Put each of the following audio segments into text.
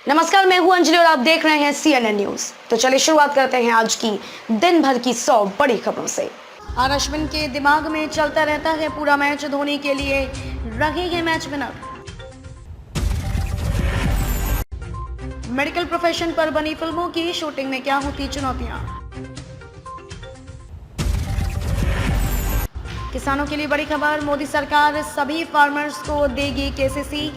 नमस्कार, मैं हूं अंजलि और आप देख रहे हैं CNN न्यूज। तो चलिए शुरुआत करते हैं आज की दिन भर की 100 बड़ी खबरों से। आर अश्विन के दिमाग में चलता रहता है पूरा मैच, धोनी के लिए रहेंगे मैच विनर। मेडिकल प्रोफेशन पर बनी फिल्मों की शूटिंग में क्या होती चुनौतियां। किसानों के लिए बड़ी खबर, मोदी सरकार सभी फार्मर्स को देगी केसीसी।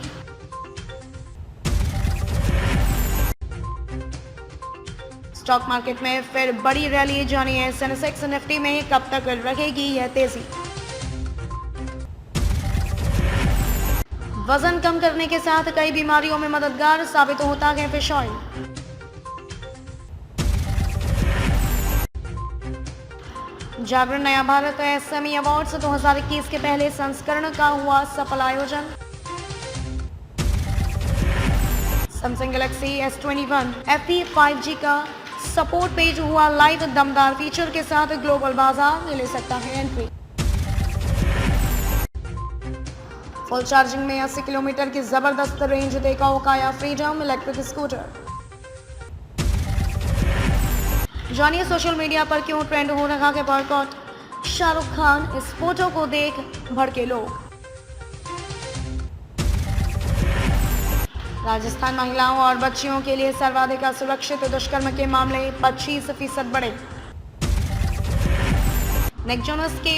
स्टॉक मार्केट में फिर बड़ी रैली, जानिए सेंसेक्स निफ्टी में कब तक रहेगी यह तेजी। वजन कम करने के साथ कई बीमारियों में मददगार साबित होता है फिश ऑयल। जागरण नया भारत एसएमई अवार्ड्स 2021 के पहले संस्करण का हुआ सफल आयोजन। Samsung Galaxy S21 FE 5G का सपोर्ट पेज हुआ लाइव, दमदार फीचर के साथ ग्लोबल बाजार में ले सकता है एंट्री। फुल चार्जिंग में 80 किलोमीटर की जबरदस्त रेंज देगा ओकाया फ्रीडम इलेक्ट्रिक स्कूटर। जानिए सोशल मीडिया पर क्यों ट्रेंड हो रहा है बॉयकॉट। शाहरुख खान इस फोटो को देख भड़के लोग। राजस्थान महिलाओं और बच्चियों के लिए सर्वाधिक असुरक्षित दुष्कर्म के मामले 25% बढ़े। निक जोनस के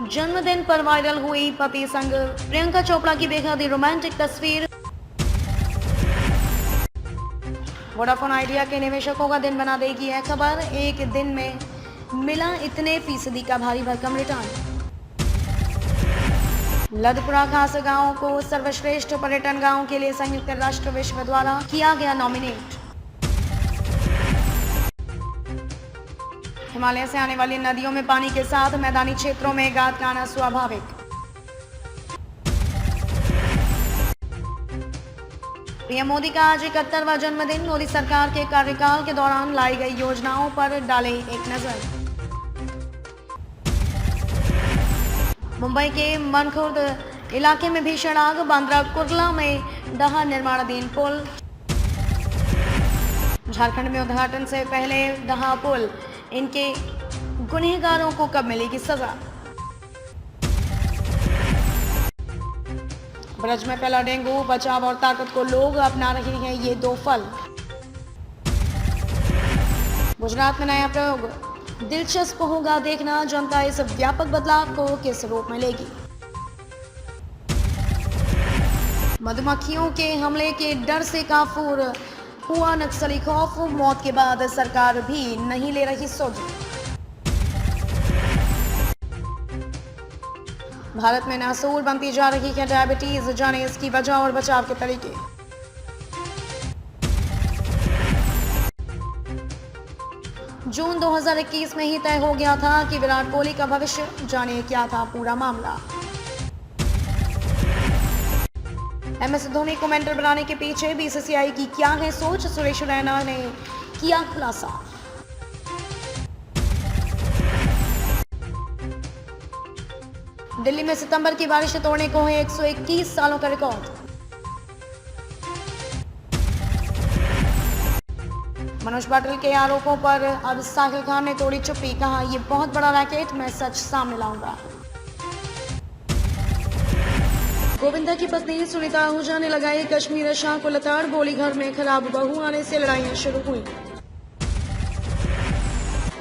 जन्मदिन पर वायरल हुई पति संग प्रियंका चोपड़ा की बेहद रोमांटिक तस्वीर। वोडाफोन आइडिया के निवेशकों का दिन बना देगी यह खबर, एक दिन में मिला इतने फीसदी का भारी भरकम रिटर्न। लदपुरा खास गांव को सर्वश्रेष्ठ पर्यटन गांव के लिए संयुक्त राष्ट्र विश्व द्वारा किया गया नॉमिनेट। हिमालय से आने वाली नदियों में पानी के साथ मैदानी क्षेत्रों में गाद का आना स्वाभाविक। पीएम मोदी का आज 71वां जन्मदिन, मोदी सरकार के कार्यकाल के दौरान लाई गई योजनाओं पर डाले एक नजर। मुंबई के मनखुर्द इलाके में भीषण आग, बांद्रा कुर्ला में डहा निर्माणाधीन पुल। झारखंड में उद्घाटन से पहले डहा पुल, इनके गुनहगारों को कब मिलेगी सजा। ब्रज में फैला डेंगू, बचाव और ताकत को लोग अपना रहे हैं ये दो फल। गुजरात में नया प्रयोग, दिलचस्प होगा देखना जनता इस व्यापक बदलाव को किस रूप में लेगी। मधुमक्खियों के हमले के डर से काफूर हुआ नक्सली खौफ, मौत के बाद सरकार भी नहीं ले रही सुध। भारत में नासूर बनती जा रही है डायबिटीज, जाने इसकी वजह और बचाव के तरीके। जून 2021 में ही तय हो गया था कि विराट कोहली का भविष्य, जानिए क्या था पूरा मामला। MS धोनी को मेंटर बनाने के पीछे BCCI की क्या है सोच, सुरेश रैना ने किया खुलासा। दिल्ली में सितंबर की बारिश तोड़ने को है 121 सालों का रिकॉर्ड। मनोज पाटिल के आरोपों पर अब साहिल खान ने तोड़ी चुप्पी, कहा ये बहुत बड़ा रैकेट, मैं सच सामने लाऊंगा। गोविंदा की पत्नी सुनीता आहूजा ने लगाई कश्मीर शाह को लताड़, बोली घर में खराब बहू आने से लड़ाइयां शुरू हुई।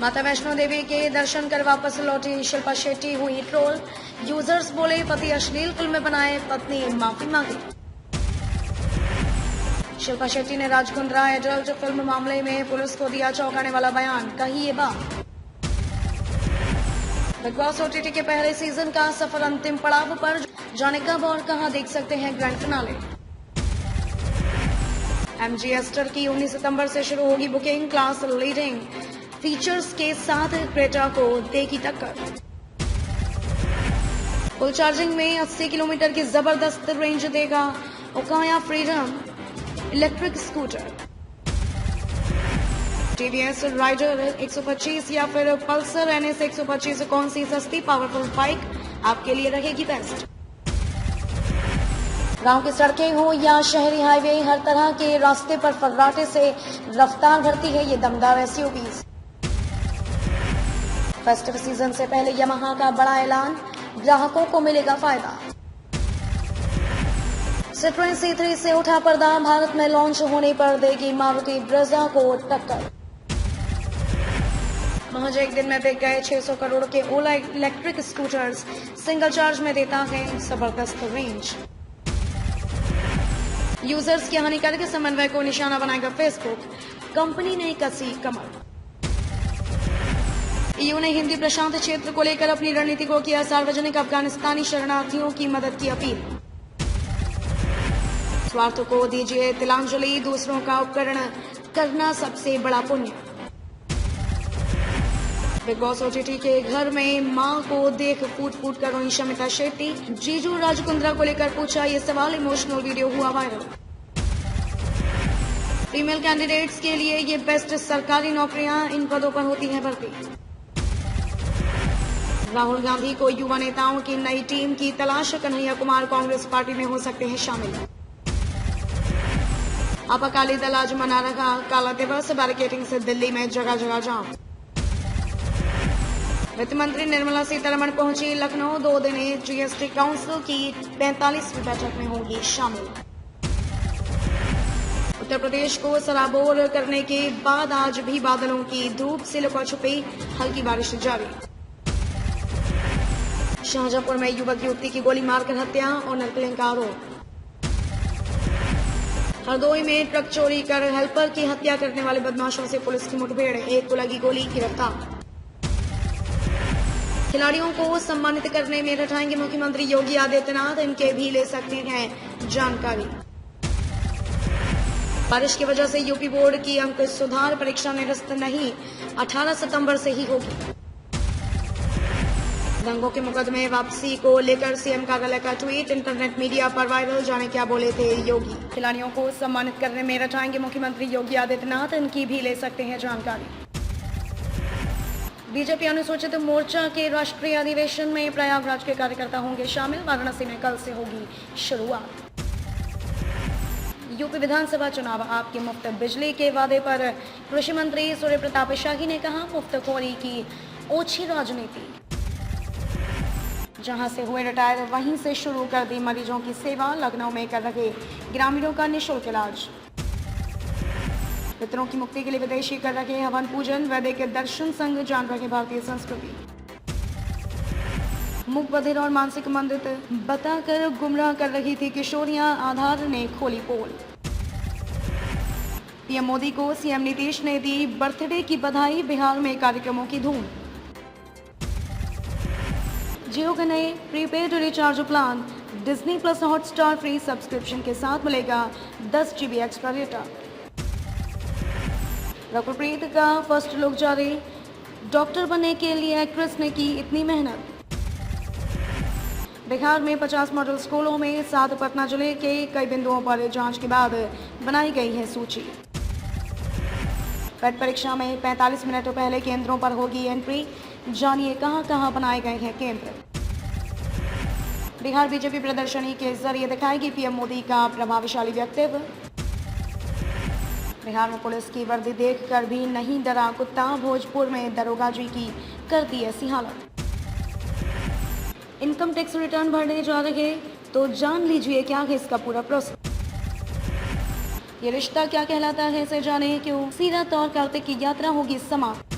माता वैष्णो देवी के दर्शन कर वापस लौटी शिल्पा शेट्टी हुई ट्रोल, यूजर्स बोले पति अश्लील फिल्म बनाए, पत्नी माफी मांगी। शिल्पा शेट्टी ने राजकुंद्रा एडल्ट फिल्म मामले में पुलिस को दिया चौंकाने वाला बयान, कही ये बात। बिग बॉस OTT के पहले सीजन का सफर अंतिम पड़ाव पर, जाने कब और कहां देख सकते हैं ग्रैंड फिनाले। MG एस्टर की 19 सितंबर से शुरू होगी बुकिंग, क्लास लीडिंग फीचर्स के साथ क्रेटा को देगी टक्कर। फुल चार्जिंग में 80 किलोमीटर की जबरदस्त रेंज देगा Okaya freedom electric scooter. TVS Raider 125 या फिर पल्सर NS 125, कौन सी सस्ती पावरफुल बाइक आपके लिए रहेगी बेस्ट। गांव की सड़कें हो या शहरी हाईवे, हर तरह के रास्ते पर फर्राटे से रफ्तार भरती है ये दमदार एसयूवीज। फेस्टिव सीजन से पहले यामाहा का बड़ा ऐलान, ग्राहकों को मिलेगा फायदा। सिट्रोएन C3 से उठा पर्दा, भारत में लॉन्च होने पर देगी मारुति ब्रेजा को टक्कर। महज एक दिन में बिक गए 600 करोड़ के ओला इलेक्ट्रिक स्कूटर्स, सिंगल चार्ज में देता है जबरदस्त रेंज। यूजर्स की हानिकारक समन्वय को निशाना बनाएगा फेसबुक, कंपनी ने कसी कमर। EU ने हिंदी प्रशांत क्षेत्र को लेकर अपनी रणनीति को किया सार्वजनिक, अफगानिस्तानी शरणार्थियों की मदद की अपील। स्वार्थ को दीजिए तिलांजलि, दूसरों का उपकरण करना सबसे बड़ा पुण्य। बिग बॉस OTT के घर में मां को देख फूट फूट कर रोई शमिता शेट्टी, जीजू राजकुंद्रा को लेकर पूछा ये सवाल, इमोशनल वीडियो हुआ वायरल। फीमेल कैंडिडेट्स के लिए ये बेस्ट सरकारी नौकरियां, इन पदों पर होती है भर्ती। राहुल गांधी को युवा नेताओं की नई टीम की तलाश, कन्हैया कुमार कांग्रेस पार्टी में हो सकते हैं शामिल। अब अकाली दल आज मना रहा काला दिवस, बैरिकेडिंग से दिल्ली में जगह जगह जाम। वित्त मंत्री निर्मला सीतारमण पहुंची लखनऊ, 2 दिनी GST काउंसिल की 45वीं बैठक में होंगी शामिल। उत्तर प्रदेश को सराबोर करने के बाद आज भी बादलों की धूप से लुका छुपी हल्की बारिश जारी। शाहजहांपुर में युवक युवती की गोली मारकर हत्या और नकलिंग का आरोप। हरदोई में ट्रक चोरी कर हेल्पर की हत्या करने वाले बदमाशों से पुलिस की मुठभेड़, एक को लगी गोली, गिरफ्तार। खिलाड़ियों को सम्मानित करने में रटाएंगे मुख्यमंत्री योगी आदित्यनाथ, इनके भी ले सकते हैं जानकारी। बारिश की वजह से यूपी बोर्ड की अंक सुधार परीक्षा निरस्त नहीं, 18 सितंबर से ही होगी। दंगों के मुकदमे वापसी को लेकर सीएम कार्यालय का ट्वीट, इंटरनेट मीडिया पर वायरल, जाने क्या बोले थे योगी। खिलाड़ियों को सम्मानित करने में रचाएंगे मुख्यमंत्री योगी आदित्यनाथ, इनकी भी ले सकते हैं जानकारी। बीजेपी अनुसूचित मोर्चा के राष्ट्रीय अधिवेशन में प्रयागराज के कार्यकर्ता होंगे शामिल, वाराणसी में कल से होगी शुरुआत। यूपी विधानसभा चुनाव, आपके मुफ्त बिजली के वादे पर कृषि मंत्री सूर्य प्रताप शाही ने कहा, मुफ्तखोरी की ओछी राजनीति। जहां से हुए रिटायर वहीं से शुरू कर दी मरीजों की सेवा, लखनऊ में कर रहे ग्रामीणों का निःशुल्क इलाज। पितरों की मुक्ति के लिए विदेशी कर रहे हवन पूजन, वैदिक दर्शन संघ जान रहे भारतीय संस्कृति। मूक बधिर और मानसिक मंदित बताकर गुमराह कर रही थी किशोरियां, आधार ने खोली पोल। पीएम मोदी को सीएम नीतीश ने दी बर्थडे की बधाई, बिहार में कार्यक्रमों की धूम। जियो के नए prepaid recharge plan, Disney plus Hotstar free subscription के साथ मिलेगा 10 GB एक्स्ट्रा डेटा। रघुप्रीत का फर्स्ट लुक जारी, डॉक्टर बनने के लिए एक्ट्रेस ने की इतनी मेहनत। बिहार में 50 मॉडल स्कूलों में 7 पटना जिले के कई बिंदुओं पर जांच के बाद बनाई गई है सूची। पेट परीक्षा में 45 मिनट पहले केंद्रों पर होगी एंट्री, जानिए कहां-कहां बनाए गए हैं केंद्र। बिहार बीजेपी प्रदर्शनी के जरिए दिखाएगी पीएम मोदी का प्रभावशाली वक्तव्य। बिहार में पुलिस की वर्दी देखकर भी नहीं डरा कुत्ता, भोजपुर में दरोगा जी की कर दी ऐसी हालत। इनकम टैक्स रिटर्न भरने जा रहे तो जान लीजिए क्या है इसका पूरा प्रोसेस। ये रिश्ता क्या कहलाता है, इसे जाने क्यों सीधा तौर कार्तिक की यात्रा होगी समाप्त।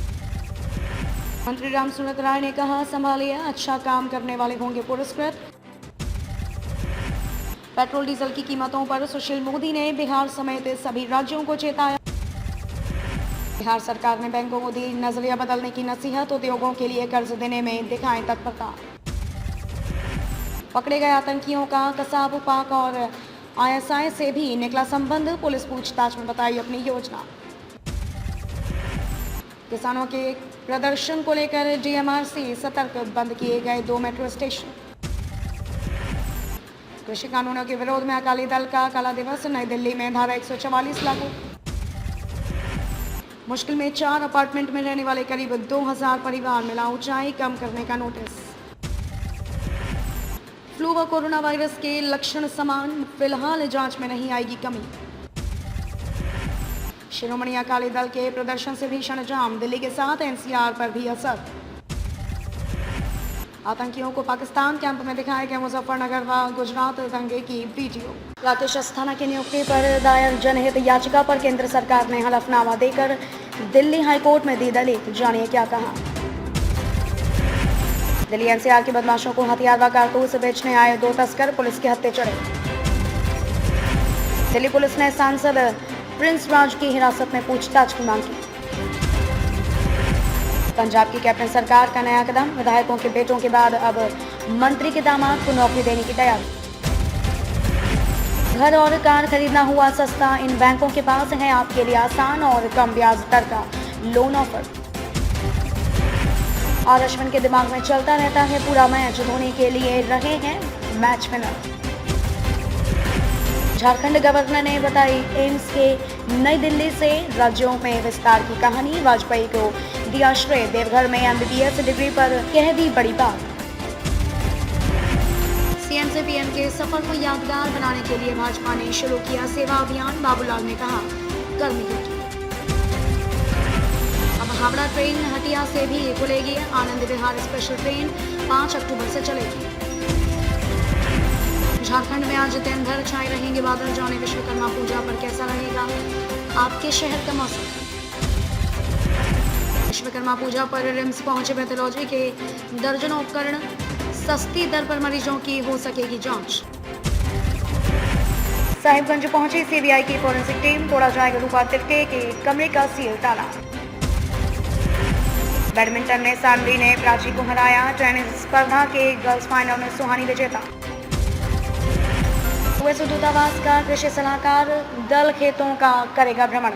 मंत्री रामसूरत राय ने कहा, संभालिए, अच्छा काम करने वाले होंगे पुरस्कृत। पेट्रोल डीजल की कीमतों पर सुशील मोदी ने बिहार समेत सभी राज्यों को चेताया। बिहार सरकार ने बैंकों को दी नजरिया बदलने की नसीहत, उद्योगों के लिए कर्ज देने में दिखाएं तत्परता। पकड़े गए आतंकियों का कसाब पाक और ISI से भी निकला संबंध, पुलिस पूछताछ में बताई अपनी योजना। किसानों के प्रदर्शन को लेकर DMRC सतर्क, बंद किए गए 2 मेट्रो स्टेशन। कृषि कानूनों के विरोध में अकाली दल का काला दिवस, नई दिल्ली में धारा 144 लागू। मुश्किल में 4 अपार्टमेंट में रहने वाले करीब 2000 परिवार, मिला ऊंचाई कम करने का नोटिस। फ्लू व कोरोना वायरस के लक्षण समान, फिलहाल जांच में नहीं आएगी कमी। शिरोमणि अकाली दल के प्रदर्शन से भीषण जाम, दिल्ली के साथ एनसीआर पर भी असर। आतंकियों को पाकिस्तान कैंप में दिखाया गया मुजफ्फरनगर व गुजरात दंगे की वीडियो। राकेश अस्थाना की नियुक्ति पर दायर जनहित याचिका पर केंद्र सरकार ने हलफनामा देकर दिल्ली हाईकोर्ट में दी दलील, जानिए क्या कहा। दिल्ली एनसीआर के बदमाशों को हथियार व कारतूस बेचने आए 2 तस्कर पुलिस के हत्थे चढ़े। दिल्ली पुलिस ने सांसद प्रिंस राज की हिरासत में पूछताछ की मांग की। पंजाब की कैप्टन सरकार का नया कदम, विधायकों के बेटों के बाद अब मंत्री के दामाद को नौकरी देने की तैयारी। घर और कार खरीदना हुआ सस्ता, इन बैंकों के पास है आपके लिए आसान और कम ब्याज दर का लोन ऑफर। और अश्विन के दिमाग में चलता रहता है पूरा मैच, धोनी के लिए रहे हैं मैच विनर। झारखंड गवर्नर ने बताई एम्स के नई दिल्ली से राज्यों में विस्तार की कहानी, वाजपेयी को दिया श्रेय, देवघर में एमबीबीएस डिग्री पर कह दी बड़ी बात। सीएम से पीएम के सफर को यादगार बनाने के लिए भाजपा ने शुरू किया सेवा अभियान, बाबूलाल ने कहा कर्मी ड्यूटी। अब हावड़ा ट्रेन हटिया से भी खुलेगी, आनंद विहार स्पेशल ट्रेन 5 अक्टूबर से चलेगी। झारखंड में आज दिन भर छाए रहेंगे बादल, जाने विश्वकर्मा पूजा पर कैसा रहेगा आपके शहर का मौसम। विश्वकर्मा पूजा पर रिम्स पहुंचे पैथोलॉजी के दर्जनों उपकरण, सस्ती दर पर मरीजों की हो सकेगी जांच। साहिबगंज पहुंची सीबीआई की फोरेंसिक टीम, तोड़ा जाएगा रूपा तिर्के के कमरे का सील ताला। बैडमिंटन में सानवी ने प्राची को हराया, टेनिस स्पर्धा के गर्ल्स फाइनल में सुहानी विजेता। यूएस दूतावास का कृषि सलाहकार दल खेतों का करेगा भ्रमण।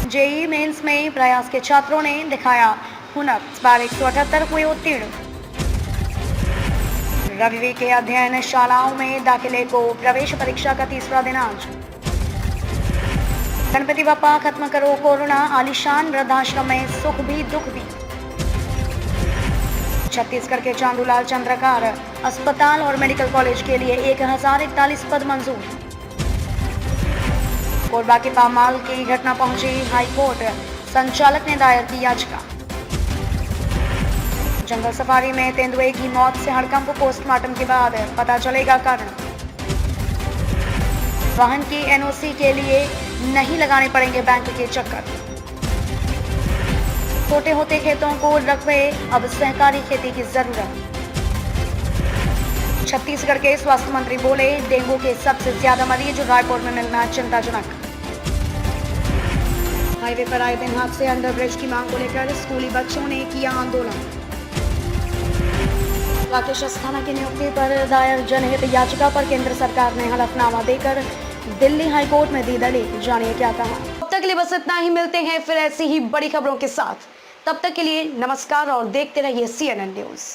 जेईई मेंस में प्रयास के छात्रों ने दिखाया हुनर, इस बार 178 हुए उत्तीर्ण। रविवार के अध्ययन शालाओं में दाखिले को प्रवेश परीक्षा का 3रा दिन आज। गणपति बप्पा खत्म करो कोरोना, आलीशान वृद्धाश्रम में सुख भी दुख भी। छत्तीसगढ़ के चांदूलाल चंद्रकार अस्पताल और मेडिकल कॉलेज के लिए 1041 पद मंजूर। कोरबा के पामाल की घटना पहुंची हाईकोर्ट, संचालक ने दायर की याचिका। जंगल सफारी में तेंदुए की मौत से हड़कंप, पोस्टमार्टम के बाद पता चलेगा कारण। वाहन की एनओसी के लिए नहीं लगाने पड़ेंगे बैंक के चक्कर। छोटे होते खेतों को रकबे, अब सहकारी खेती की जरूरत। छत्तीसगढ़ के स्वास्थ्य मंत्री बोले डेंगू के सबसे ज्यादा मरीज रायपुर में मिलना चिंताजनक। हाईवे पर आए दिन हादसे, अंडरब्रिज की मांग को लेकर स्कूली बच्चों ने किया आंदोलन। राकेश अस्थाना की नियुक्ति पर दायर जनहित याचिका पर केंद्र सरकार ने हलफनामा देकर दिल्ली हाईकोर्ट में दी दलील, जानिए क्या कहा। अब तक के लिए बस इतना ही, मिलते हैं फिर ऐसी ही बड़ी खबरों के साथ। तब तक के लिए नमस्कार और देखते रहिए CNN न्यूज़।